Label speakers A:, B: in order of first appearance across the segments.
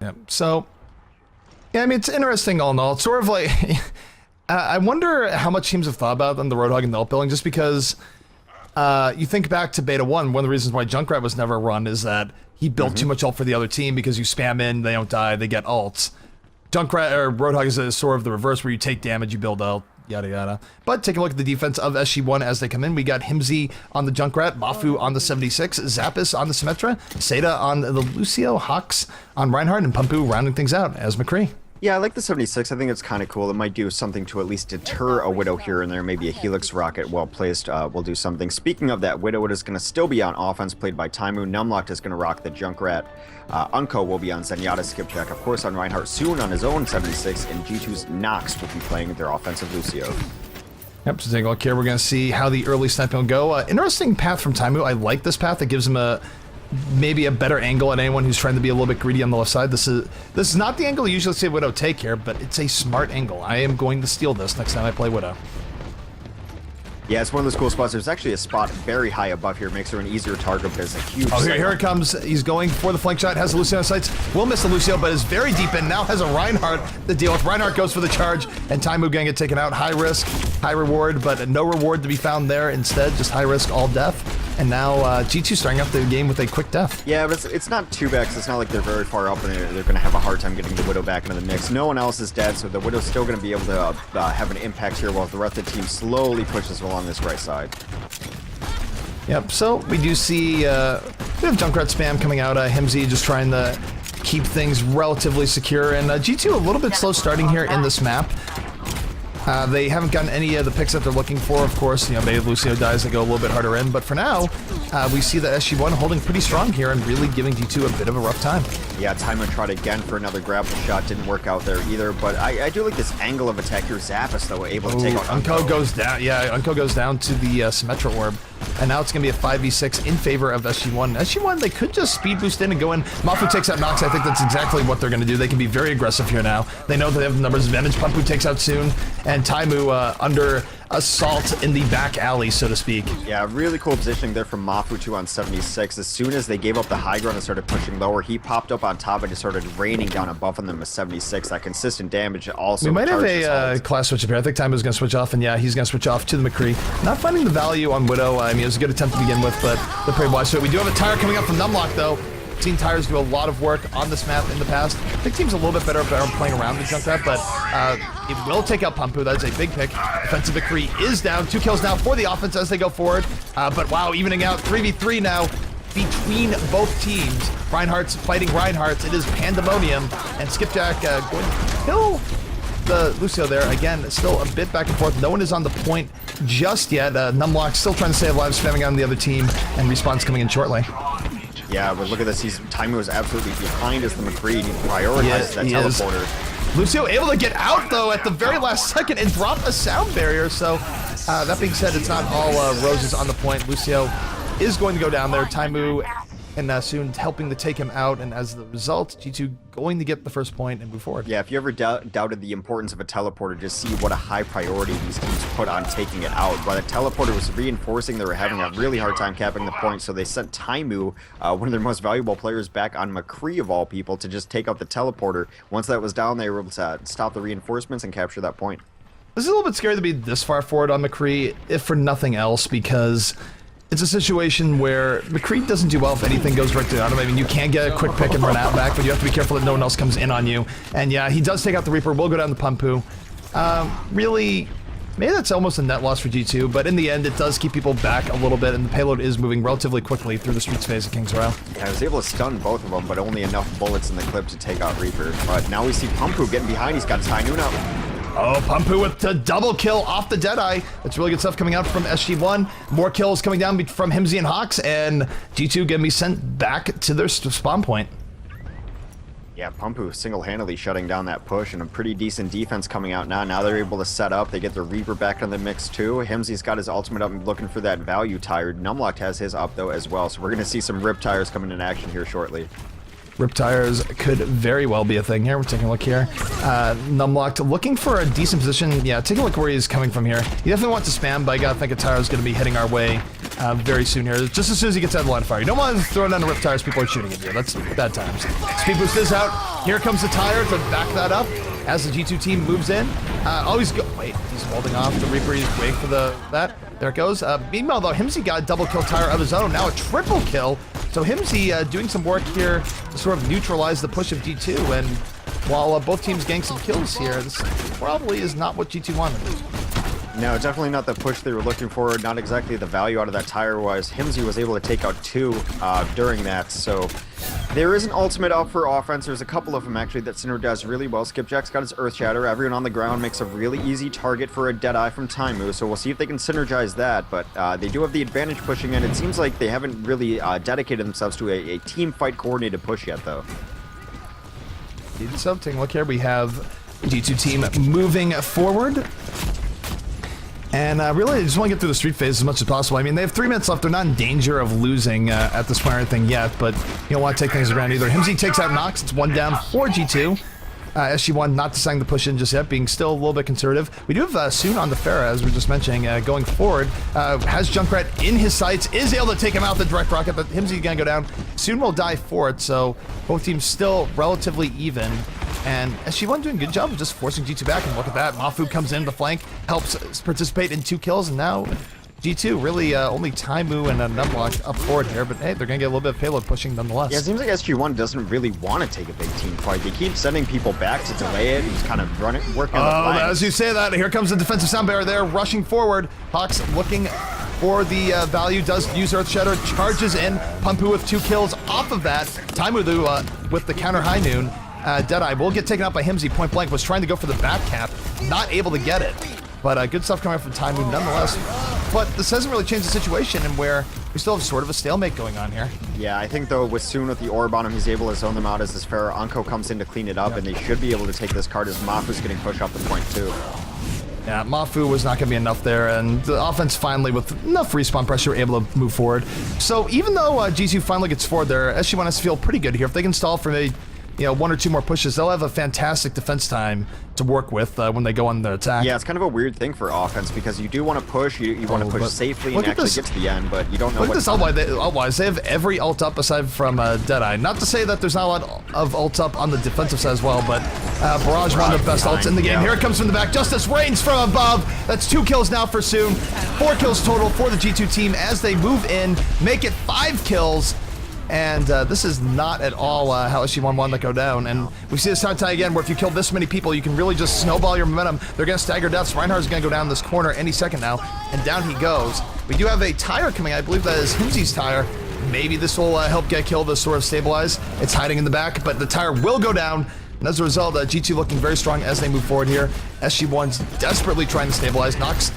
A: Yeah. So, yeah, I mean, it's interesting all in all. It's sort of like, I wonder how much teams have thought about on the Roadhog and the ult building, just because you think back to Beta 1, one of the reasons why Junkrat was never run is that he built too much ult for the other team because you spam in, they don't die, they get ults. Junkrat, or Roadhog is sort of the reverse where you take damage, you build ult, yada yada. But take a look at the defense of SG-1 as they come in. We got Himsy on the Junkrat, Mafu on the 76, Zappis on the Symmetra, Seda on the Lucio, Hawks on Reinhardt, and Pumpu rounding things out as McCree.
B: Yeah, I like the 76. I think it's kind of cool. It might do something to at least deter a Widow here and there. Maybe a Helix Rocket, well placed, will do something. Speaking of that, Widow is going to still be on offense, played by Taimu. Numlocked is going to rock the Junkrat. Unko will be on Zenyatta, Skipjack, of course, on Reinhardt, soon on his own 76, and G2's Nox will be playing their offensive Lucio.
A: Yep, so take a look here. We're going to see how the early sniping will go. Interesting path from Taimu. I like this path. It gives him maybe a better angle at anyone who's trying to be a little bit greedy on the left side. This is not the angle you usually see Widow take here, but it's a smart angle. I am going to steal this next time I play Widow.
B: Yeah, it's one of those cool spots. There's actually a spot very high above here. Makes her an easier target, but it's a huge...
A: Oh, here it comes. He's going for the flank shot. Has the Lucio on sights. Will miss the Lucio, but is very deep in. Now has a Reinhardt to deal with. Reinhardt goes for the charge, and Taimu gonna get taken out. High risk, high reward, but no reward to be found there. Instead, just high risk, all death. And now G2 starting up the game with a quick death.
B: Yeah, but it's not too bad, because it's not like they're very far up and they're going to have a hard time getting the Widow back into the mix. No one else is dead, so the Widow's still going to be able to have an impact here while the rest of the team slowly pushes along this right side.
A: Yep, so we do see a bit of Junkrat spam coming out. Himsy just trying to keep things relatively secure, and G2 a little bit slow starting here in this map. They haven't gotten any of the picks that they're looking for, of course. You know, maybe Lucio dies, they go a little bit harder in. But for now, we see that SG-1 holding pretty strong here and really giving G2 a bit of a rough time.
B: Yeah, Taimu tried again for another grapple shot. Didn't work out there either. But I do like this angle of attack here. Zappis, though, able to take out
A: Unko goes down. Yeah, Unko goes down to the Symmetra orb. And now it's going to be a 5v6 in favor of SG-1. SG-1, they could just speed boost in and go in. Mafu takes out Nox. I think that's exactly what they're going to do. They can be very aggressive here now. They know they have the numbers advantage. Pumpu takes out soon. And Taimu under assault in the back alley, so to speak.
B: Yeah, really cool positioning there from Mafu too on 76. As soon as they gave up the high ground and started pushing lower, he popped up on top and just started raining down and buffing them with 76. That consistent damage also.
A: We might have a class switch up here. I think Taimu's going to switch off, and yeah, he's going to switch off to the McCree. Not finding the value on Widow. I mean, it was a good attempt to begin with, but the pretty wide. So we do have a tire coming up from Numlock, though. Seen Tires do a lot of work on this map in the past. I think team's a little bit better playing around the Junkrat, but it will take out Pumpu. That's a big pick. Defensive McCree is down. 2 kills now for the offense as they go forward. But wow, evening out 3v3 now between both teams. Reinhardt's fighting Reinhardt's. It is pandemonium, and Skipjack going to kill the Lucio there. Again, still a bit back and forth. No one is on the point just yet. Numlock still trying to stay alive, spamming on the other team, and Respawn's coming in shortly.
B: Yeah, but look at this. Taimu is absolutely behind as the McCree. He prioritizes that teleporter.
A: Lucio able to get out, though, at the very last second and drop a sound barrier. So, that being said, it's not all roses on the point. Lucio is going to go down there. Taimu and soon helping to take him out. And as the result, G2 going to get the first point and move forward.
B: Yeah, if you ever doubted the importance of a teleporter, just see what a high priority these teams put on taking it out. While the teleporter was reinforcing, they were having a really hard time capping the point, so they sent Taimu, one of their most valuable players, back on McCree of all people to just take out the teleporter. Once that was down, they were able to stop the reinforcements and capture that point.
A: This is a little bit scary to be this far forward on McCree, if for nothing else, because it's a situation where McCree doesn't do well if anything goes directly on him. I mean, you can get a quick pick and run out back, but you have to be careful that no one else comes in on you. And yeah, he does take out the Reaper. We'll go down the Pumpu. Really, maybe that's almost a net loss for G2, but in the end, it does keep people back a little bit, and the payload is moving relatively quickly through the streets phase of King's Row.
B: Yeah, I was able to stun both of them, but only enough bullets in the clip to take out Reaper. But now we see Pumpu getting behind. He's got his high noon up.
A: Oh, Pumpu with the double kill off the Deadeye. That's really good stuff coming out from SG-1. More kills coming down from Himsy and Hawks, and G2 gonna be sent back to their spawn point.
B: Yeah, Pumpu single-handedly shutting down that push, and a pretty decent defense coming out now. Now they're able to set up. They get the Reaper back in the mix too. Himsy's got his ultimate up and looking for that value tire. Numlocked has his up though as well, so we're gonna see some Rip Tires coming in action here shortly.
A: Rip Tires could very well be a thing here. We're taking a look here. Numlocked looking for a decent position. Yeah, take a look where he's coming from here. He definitely wants to spam, but I gotta think a tire is gonna be heading our way very soon here. Just as soon as he gets out of the line of fire. You don't want to throw down the rift tires, people are shooting at you. That's bad times. Speed boost is out. Here comes the tire to back that up as the G2 team moves in. Always go. Wait, he's holding off the Reaper. He's waiting for that. There it goes. Meanwhile, though, Himsy got a double kill tire of his own. Now a triple kill. So Himsy doing some work here to sort of neutralize the push of G2. And while both teams getting some kills here, this probably is not what G2 wanted.
B: No, definitely not the push they were looking for. Not exactly the value out of that tire was. Himsy was able to take out 2 during that. So there is an ultimate up for offense. There's a couple of them actually that Syndra does really well. Skipjack's got his Earth Shatter. Everyone on the ground makes a really easy target for a Deadeye from Taimu. So we'll see if they can synergize that. But they do have the advantage pushing in. It seems like they haven't really dedicated themselves to a team fight coordinated push yet, though.
A: So taking a look here, we have G2 team moving forward. And really, I just want to get through the street phase as much as possible. I mean, they have 3 minutes left. They're not in danger of losing at this point or anything yet, but you don't want to take things around either. Himsy takes out Nox. It's 1 down for G2. SG-1 not deciding to push in just yet, being still a little bit conservative. We do have Soon on the Pharah, as we were just mentioning, going forward. Has Junkrat in his sights, is able to take him out the direct rocket, but Himsy's going to go down. Soon will die for it, so both teams still relatively even. And SG-1 doing a good job of just forcing G2 back, and look at that. Mafu comes in the flank, helps participate in 2 kills, and now G2 really only Taimu and Numlock up forward here, but hey, they're going to get a little bit of payload pushing nonetheless.
B: Yeah, it seems like SG-1 doesn't really want to take a big team fight. They keep sending people back to delay it and just kind of working on the line.
A: As you say that, here comes the defensive sound barrier there, rushing forward. Hawks looking for the value, does use Earth Shatter, charges in. Pumpu with 2 kills off of that. Taimu with the counter high noon. Deadeye will get taken out by Himsy point blank, was trying to go for the back cap, not able to get it. But good stuff coming out from Taimu nonetheless. But this hasn't really changed the situation, and where we still have sort of a stalemate going on here.
B: Yeah, I think though with Soon with the orb on him, he's able to zone them out as this Pharah Anko comes in to clean it up, and they should be able to take this card as Mafu's getting pushed off the point too.
A: Yeah, Mafu was not going to be enough there, and the offense finally, with enough respawn pressure, were able to move forward. So even though G2 finally gets forward there, SG-1 has to feel pretty good here. If they can stall for maybe 1 or 2 more pushes, they'll have a fantastic defense time to work with when they go on the attack.
B: Yeah, it's kind of a weird thing for offense because you do want to push, you want to push safely and actually get to the end, but you don't know
A: look
B: what.
A: Look at this ult-wise. They have every ult up aside from Deadeye. Not to say that there's not a lot of ult up on the defensive side as well, but Barrage one of the best ults in the game. Yeah. Here it comes from the back. Justice rains from above. That's 2 kills now for Soon. 4 kills total for the G2 team as they move in, make it 5 kills. And this is not at all how SG-1 wanted to go down. And we see this time again where if you kill this many people, you can really just snowball your momentum. They're going to stagger deaths. Reinhardt's going to go down this corner any second now. And down he goes. We do have a tire coming. I believe that is Himsy's tire. Maybe this will help get killed to sort of stabilize. It's hiding in the back, but the tire will go down. And as a result, G2 looking very strong as they move forward here. SG-1's desperately trying to stabilize. Nox,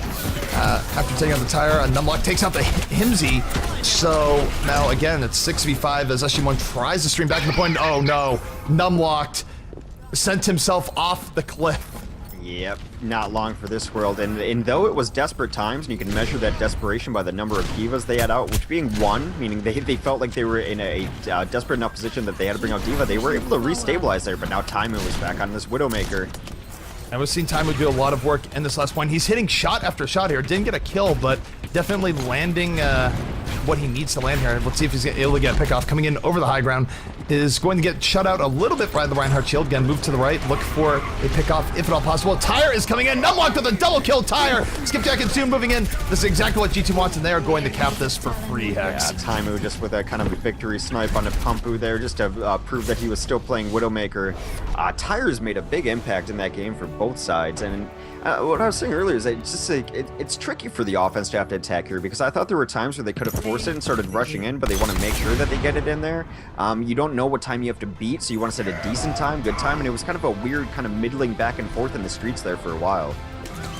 A: after taking out the tire, Numlock takes out the Himsy. So now again, it's 6v5 as SG-1 tries to stream back to the point. Oh no, Numlocked sent himself off the cliff.
B: Yep, not long for this world. And though it was desperate times, and you can measure that desperation by the number of divas they had out, which being 1, meaning they felt like they were in a desperate enough position that they had to bring out Diva, they were able to restabilize there, but now Taimu was back on this Widowmaker.
A: And we've seen Taimu do a lot of work in this last point. He's hitting shot after shot here. Didn't get a kill, but definitely landing what he needs to land here. Let's see if he's able to get a pick off. Coming in over the high ground is going to get shut out a little bit by the Reinhardt shield. Again, move to the right, look for a pick off if at all possible. Tire is coming in. Numlock with a double kill. Tire. Skipjack and Soon moving in. This is exactly what G2 wants, and they are going to cap this for free, Hex.
B: Yeah, Taimu just with a kind of a victory snipe on the Pumpu there just to prove that he was still playing Widowmaker. Tire's made a big impact in that game for both sides, and what I was saying earlier is that it's just like it's tricky for the offense to have to attack here because I thought there were times where they could have forced it and started rushing in, but they want to make sure that they get it in there. You don't know what time you have to beat, so you want to set a decent time, good time, and it was kind of a weird kind of middling back and forth in the streets there for a while.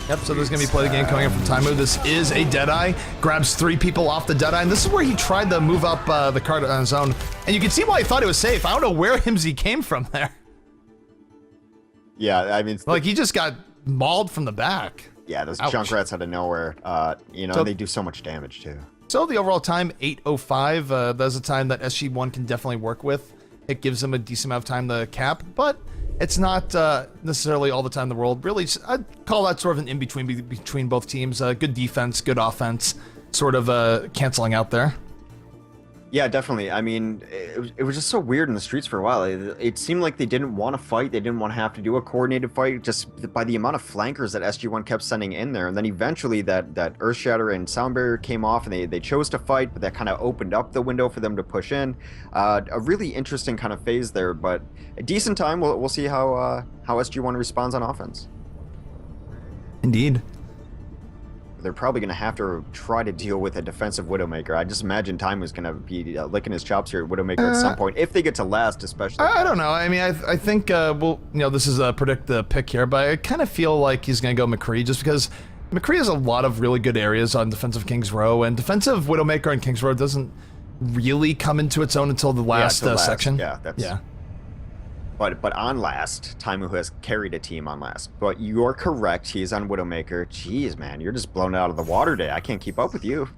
A: Yep, so there's going to be play the game coming up from Taimu. This is a Deadeye. Grabs 3 people off the Deadeye, and this is where he tried to move up the card on his own. And you can see why he thought it was safe. I don't know where Himsy came from there.
B: Yeah, I mean...
A: Like, he just got mauled from the back.
B: Yeah, those Junkrats out of nowhere, so, they do so much damage too. So
A: the overall time, 8:05. That's a time that SG-1 can definitely work with. It gives them a decent amount of time to cap, but it's not necessarily all the time in the world. Really, I'd call that sort of an in-between between both teams. Good defense, good offense. sort of canceling out there.
B: Yeah, definitely. I mean, it was just so weird in the streets for a while. It seemed like they didn't want to fight. They didn't want to have to do a coordinated fight just by the amount of flankers that SG-1 kept sending in there. And then eventually that Earthshatter and Sound Barrier came off and they chose to fight, but that kind of opened up the window for them to push in. A really interesting kind of phase there, but a decent time. We'll see how SG-1 responds on offense.
A: Indeed.
B: They're probably going to have to try to deal with a defensive Widowmaker. I just imagine Time is going to be licking his chops here at Widowmaker at some point, if they get to last, especially.
A: I don't know. I mean, I think, well, you know, this is a predict the pick here, but I kind of feel like he's going to go McCree just because McCree has a lot of really good areas on defensive King's Row, and defensive Widowmaker on King's Row doesn't really come into its own until the last, section.
B: Yeah,
A: yeah.
B: But on last, Taimu has carried a team on last. But you're correct, he's on Widowmaker. Jeez, man, you're just blown out of the water today. I can't keep up with you.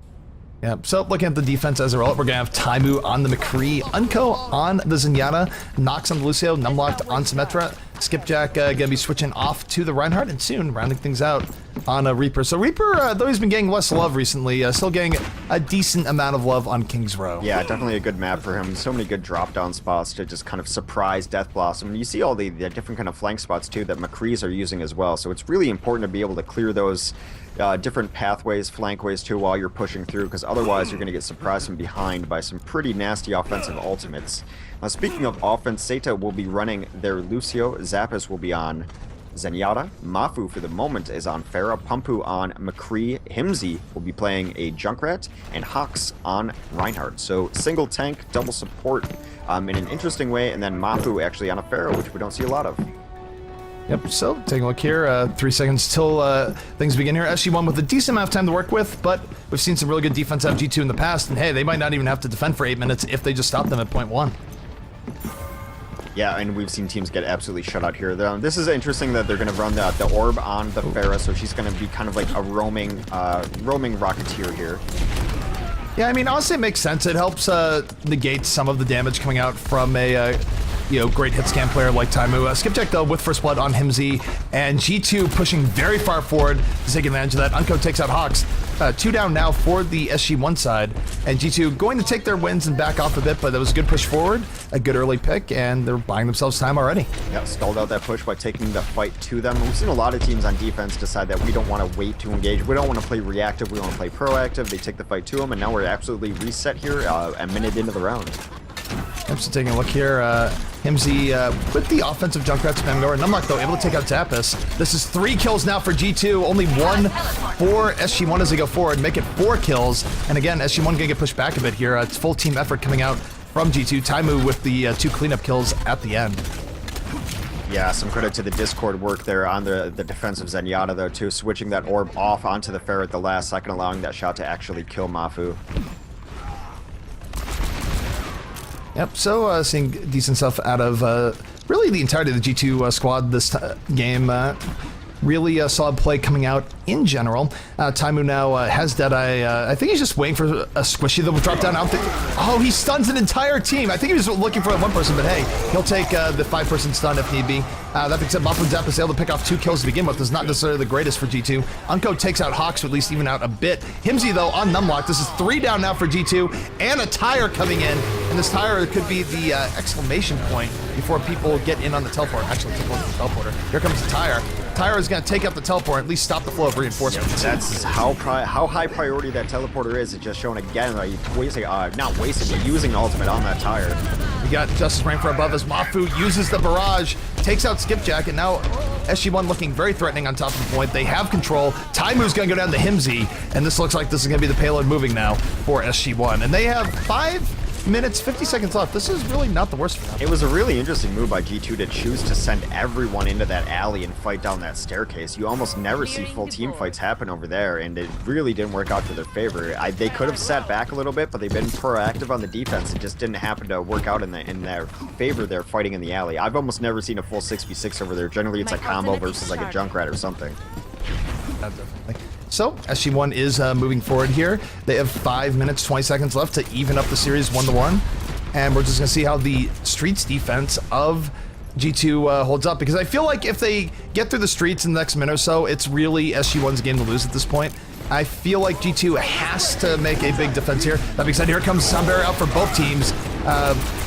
A: Yeah, so looking at the defense as a result, we're going to have Taimu on the McCree, Unco on the Zenyatta, Nox on the Lucio, Numlocked on Symmetra, Skipjack going to be switching off to the Reinhardt, and soon rounding things out on Reaper. So Reaper, though he's been getting less love recently, still getting a decent amount of love on King's Row.
B: Yeah, definitely a good map for him. So many good drop-down spots to just kind of surprise Death Blossom. And you see all the different kind of flank spots, too, that McCrees are using as well. So it's really important to be able to clear those different pathways, flankways too, while you're pushing through, because otherwise you're going to get surprised from behind by some pretty nasty offensive ultimates. Now, speaking of offense, Seta will be running their Lucio, Zappos will be on Zenyatta, Mafu for the moment is on Pharah, Pumpu on McCree, Himsy will be playing a Junkrat, and Hawks on Reinhardt. So single tank, double support in an interesting way, and then Mafu actually on a Pharah, which we don't see a lot of.
A: Yep, so taking a look here, 3 seconds till things begin here. SG-1 with a decent amount of time to work with, but we've seen some really good defense out of G2 in the past, and hey, they might not even have to defend for 8 minutes if they just stop them at point 1.
B: Yeah, and we've seen teams get absolutely shut out here. This is interesting that they're going to run the orb on the Pharah, so she's going to be kind of like a roaming Rocketeer here.
A: Yeah, I mean, honestly, it makes sense. It helps negate some of the damage coming out from a great hit scan player like Taimu. Skipjack, though, with First Blood on Himsy, and G2 pushing very far forward to take advantage of that. Unco takes out Hawks. 2 down now for the SG-1 side, and G2 going to take their wins and back off a bit, but that was a good push forward, a good early pick, and they're buying themselves time already.
B: Yeah, stalled out that push by taking the fight to them. We've seen a lot of teams on defense decide that we don't want to wait to engage. We don't want to play reactive. We want to play proactive. They take the fight to them, and now we're absolutely reset here a minute into the round.
A: Yep, so taking a look here, Himsy with the offensive Junkrat spamming over. Numlock, though, able to take out Zappos. This is 3 kills now for G2, only 1 for SG-1 as they go forward, make it 4 kills. And again, SG-1 gonna get pushed back a bit here. It's full team effort coming out from G2. Taimu with the 2 cleanup kills at the end.
B: Yeah, some credit to the Discord work there on the defensive Zenyatta, though, too, switching that orb off onto the Pharah at the last second, allowing that shot to actually kill Mafu.
A: Yep, so seeing decent stuff out of really the entirety of the G2 squad this game. Really solid play coming out in general. Taimu now has Deadeye. I think he's just waiting for a squishy that will drop down. Oh, he stuns an entire team. I think he was looking for one person, but hey, he'll take the 5-person stun if need be. That being said, Mafu Zapp is able to pick off 2 kills to begin with. Is not necessarily the greatest for G2. Unco takes out Hawks to at least even out a bit. Himsy, though, on Numlock. This is 3 down now for G2, and a tire coming in. And this tire could be the exclamation point before people get in on the teleport. Actually, take a look at the teleporter. Here comes the tire. Tire is going to take out the teleport, at least stop the flow of reinforcements.
B: Yep, that's how high priority that teleporter is. It's just shown again, like, not wasting, but using the ultimate on that tire.
A: We got Justice Rain for above as Mafu uses the barrage, takes out Skipjack, and now SG-1 looking very threatening on top of the point. They have control. Taimu's going to go down to Himsy, and this looks like this is going to be the payload moving now for SG-1. And they have 5 minutes, 50 seconds left. This is really not the worst for them.
B: It was a really interesting move by G2 to choose to send everyone into that alley and fight down that staircase. You almost never see full team fights happen over there, and it really didn't work out to their favor. They could have sat back a little bit, but they've been proactive on the defense. It just didn't happen to work out in their favor there fighting in the alley. I've almost never seen a full 6v6 over there. Generally, it's a combo versus like a Junkrat or something.
A: Definitely. So, SG-1 is moving forward here. They have 5 minutes, 20 seconds left to even up the series 1-1. And we're just going to see how the streets defense of G2 holds up. Because I feel like if they get through the streets in the next minute or so, it's really SG-1's game to lose at this point. I feel like G2 has to make a big defense here. That being said, here comes Soundbearer out for both teams.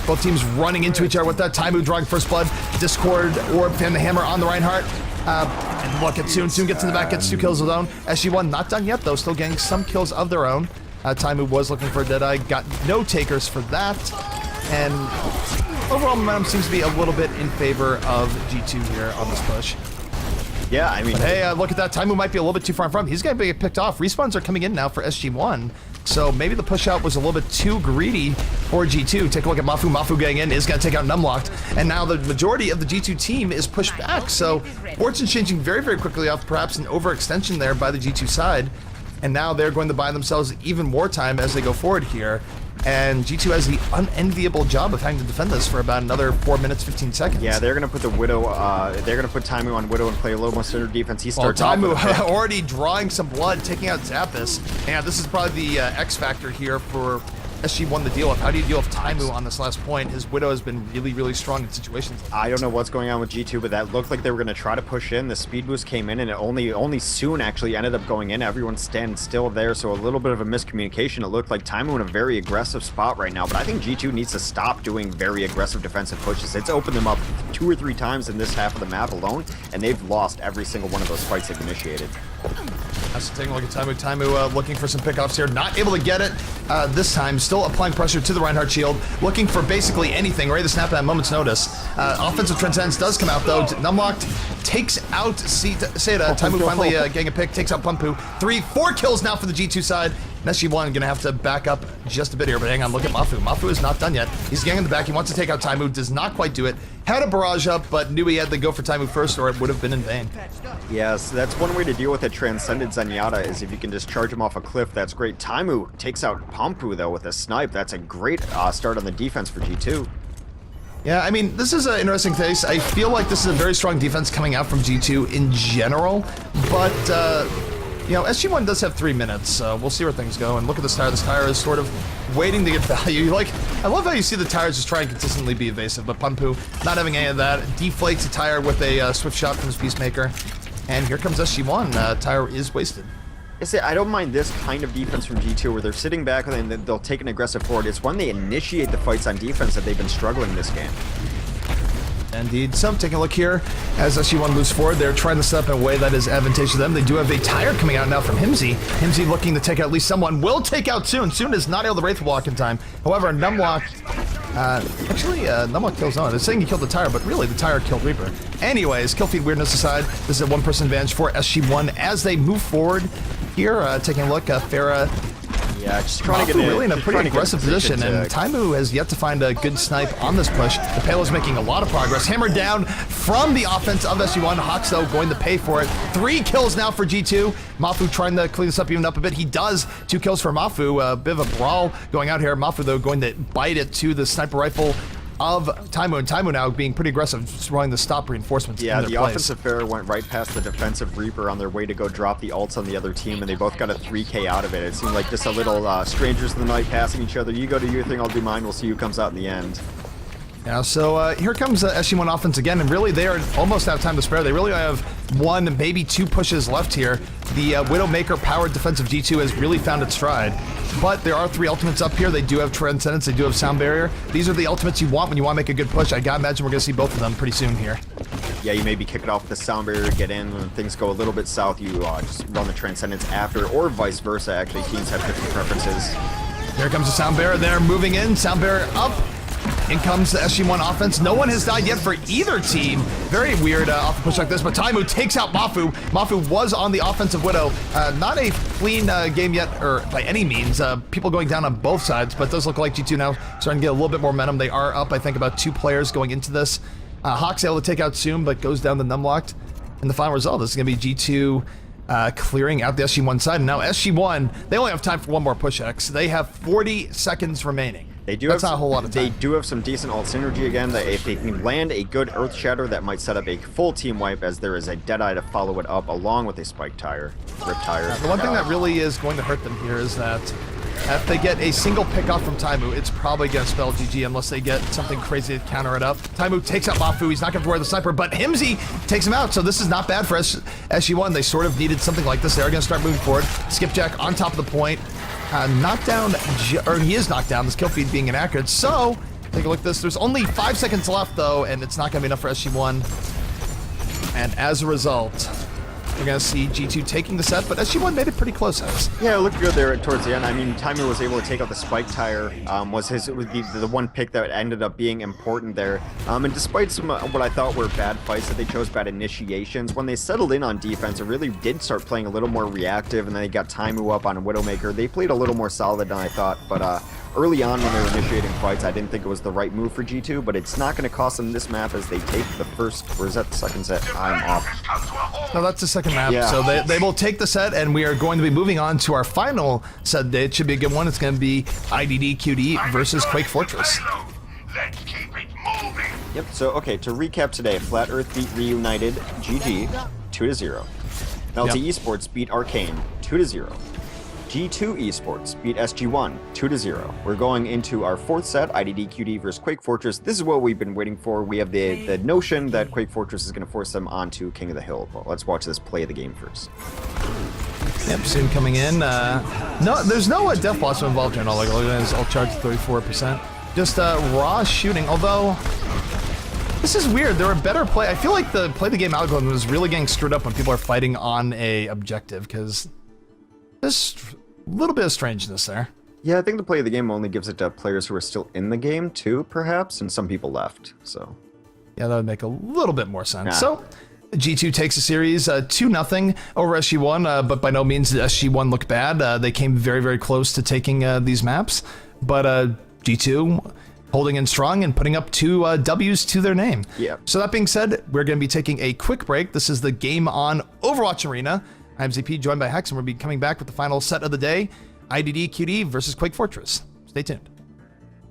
A: Both teams running into each other with that. Taimu drawing first blood. Discord, Orb, Fan the Hammer on the Reinhardt. And look at Soon. Soon gets in the back, gets 2 kills of his own. SG-1 not done yet, though. Still getting some kills of their own. Taimu was looking for a Deadeye. Got no takers for that. And overall momentum seems to be a little bit in favor of G2 here on this push.
B: Yeah, I mean...
A: But hey, look at that. Taimu might be a little bit too far in front. He's going to get picked off. Respawns are coming in now for SG-1. So maybe the push out was a little bit too greedy for G2. Take a look at Mafu. Mafu getting in is going to take out Numlocked. And now the majority of the G2 team is pushed back. So fortune's changing very, very quickly off perhaps an overextension there by the G2 side. And now they're going to buy themselves even more time as they go forward here. And G2 has the unenviable job of having to defend this for about another 4 minutes, 15 seconds.
B: Yeah, they're going to put the Widow, they're going to put Taimu on Widow and play a little more standard defense. He starts off with
A: Taimu already drawing some blood, taking out Zappis. And this is probably the X factor here for SG-1 to deal with. How do you deal with Taimu on this last point? His Widow has been really, really strong in situations like
B: I don't know what's going on with G2, but that looked like they were going to try to push in. The speed boost came in, and it only soon actually ended up going in. Everyone's standing still there, so a little bit of a miscommunication. It looked like Taimu in a very aggressive spot right now, but I think G2 needs to stop doing very aggressive defensive pushes. It's opened them up 2 or 3 times in this half of the map alone, and they've lost every single one of those fights they've initiated.
A: So taking a look at Taimu. Taimu looking for some pickoffs here. Not able to get it this time. Still applying pressure to the Reinhardt shield. Looking for basically anything. Ready to snap at a moment's notice. Offensive Transcendence does come out though. Numlocked takes out Seda. Taimu finally getting a pick. Takes out Pumpu. 4 kills now for the G2 side. SG-1 going to have to back up just a bit here, but hang on, look at Mafu. Mafu is not done yet. He's getting in the back. He wants to take out Taimu. Does not quite do it. Had a barrage up, but knew he had to go for Taimu first or it would have been in vain.
B: Yes, that's one way to deal with a Transcendent Zenyatta is if you can just charge him off a cliff. That's great. Taimu takes out Pumpu, though, with a snipe. That's a great start on the defense for G2.
A: Yeah, I mean, this is an interesting case. I feel like this is a very strong defense coming out from G2 in general, but... you know, SG-1 does have 3 minutes, so we'll see where things go. And look at this tire. This tire is sort of waiting to get value. Like, I love how you see the tires just try and consistently be evasive, but Pumpu not having any of that. Deflates the tire with a swift shot from his Peacemaker. And here comes SG-1. Tire is wasted.
B: I don't mind this kind of defense from G2 where they're sitting back and then they'll take an aggressive forward. It's when they initiate the fights on defense that they've been struggling this game.
A: Indeed. So, taking a look here, as SG-1 moves forward, they're trying to set up in a way that is advantageous to them. They do have a tire coming out now from Himsy. Himsy looking to take out at least someone. Will take out Soon. Soon is not able to Wraith Walk in time. However, Numlock... Numlock kills on. It's saying he killed the tire, but really the tire killed Reaper. Anyways, kill feed weirdness aside, this is a 1-person advantage for SG-1 as they move forward here. Taking a look, Farah...
B: Yeah, just trying to get
A: really in a pretty aggressive position, and Taimu has yet to find a good snipe on this push. The Payload's making a lot of progress. Hammered down from the offense of SG-1. Hawks, though, going to pay for it. 3 kills now for G2. Mafu trying to clean this up even up a bit. He does. 2 kills for Mafu. A bit of a brawl going out here. Mafu, though, going to bite it to the sniper rifle of Taimu, and Taimu now being pretty aggressive, throwing the stop reinforcements in their place.
B: Offensive Fair went right past the defensive Reaper on their way to go drop the ults on the other team, and they both got a 3K out of it. It seemed like just a little strangers in the night passing each other. You go do your thing, I'll do mine. We'll see who comes out in the end.
A: Yeah, so here comes SG-1 offense again, and really they are almost out of time to spare. They really have 1, maybe 2 pushes left here. The Widowmaker powered defensive G2 has really found its stride. But there are 3 ultimates up here. They do have Transcendence, they do have Sound Barrier. These are the ultimates you want when you want to make a good push. I gotta imagine we're gonna see both of them pretty soon here.
B: Yeah, you maybe kick it off with the Sound Barrier, get in. When things go a little bit south, you just run the Transcendence after, or vice versa. Actually, teams have different preferences.
A: Here comes the Sound Barrier. They're moving in. Sound Barrier up. In comes the SG-1 offense. No one has died yet for either team. Very weird off a push like this, but Taimu takes out Mafu. Mafu was on the offensive Widow. Not a clean game yet, or by any means. People going down on both sides, but it does look like G2 now starting to get a little bit more momentum. They are up, I think, about 2 players going into this. Hawk's able to take out Soon, but goes down to Numlocked. And the final result is going to be G2 clearing out the SG-1 side. And now SG-1, they only have time for 1 more push X. They have 40 seconds remaining. That's not a whole lot of time.
B: They do have some decent ult synergy again. That if they can land a good Earth Shatter, that might set up a full team wipe, as there is a Deadeye to follow it up along with a Spike Tire, Rip Tire.
A: The one thing that really is going to hurt them here is that If they get a single pick off from Taimu, it's probably going to spell GG unless they get something crazy to counter it up. Taimu takes out Mafu. He's not going to wear the sniper, but Himsy takes him out. So this is not bad for SG-1. They sort of needed something like this. They are going to start moving forward. Skipjack on top of the point. Knocked down, or he is knocked down. This kill feed being inaccurate. So take a look at this. There's only 5 seconds left, though, and it's not going to be enough for SG-1. And as a result, we're going to see G2 taking the set, but SG-1 made it pretty close, House.
B: Yeah, it looked good there towards the end. I mean, Timer was able to take out the spike tire, was the one pick that ended up being important there. And despite some what I thought were bad fights, that they chose bad initiations, when they settled in on defense, it really did start playing a little more reactive, and then they got Taimu up on Widowmaker. They played a little more solid than I thought, but early on when they were initiating fights, I didn't think it was the right move for G2, but it's not going to cost them this map as they take the first, or is that the second set? I'm off.
A: No, that's the second map.
B: Yeah.
A: So they will take the set, and we are going to be moving on to our final set of the day. It should be a good one. It's going to be IDD QD versus Quake Fortress.
C: Let's keep it moving.
B: Yep, so okay, to recap today, Flat Earth beat Reunited, GG, 2-0. LT Esports beat Arcane, 2-0. G2 Esports beat SG-1, 2-0. We're going into our fourth set, IDD QD versus Quake Fortress. This is what we've been waiting for. We have the notion that Quake Fortress is going to force them onto King of the Hill. Well, let's watch this play of the game first.
A: Yep, soon coming in. No, there's no Death Blossom involved here at all. Like, look at this, all charged 34%. Just raw shooting, although this is weird. There are better play. I feel like the play the game algorithm is really getting screwed up when people are fighting on a objective, because there's a little bit of strangeness there.
B: Yeah, I think the play of the game only gives it to players who are still in the game too, perhaps, and some people left, so.
A: Yeah, that would make a little bit more sense.
B: Nah.
A: So, G2 takes a series 2-0 over SG-1, but by no means did SG-1 look bad. They came very, very close to taking these maps, but G2 holding in strong and putting up 2 W's to their name.
B: Yeah.
A: So that being said, we're going to be taking a quick break. This is the Game On Overwatch Arena. I'm ZP, joined by Hex, and we'll be coming back with the final set of the day, IDD QD versus Quake Fortress. Stay tuned.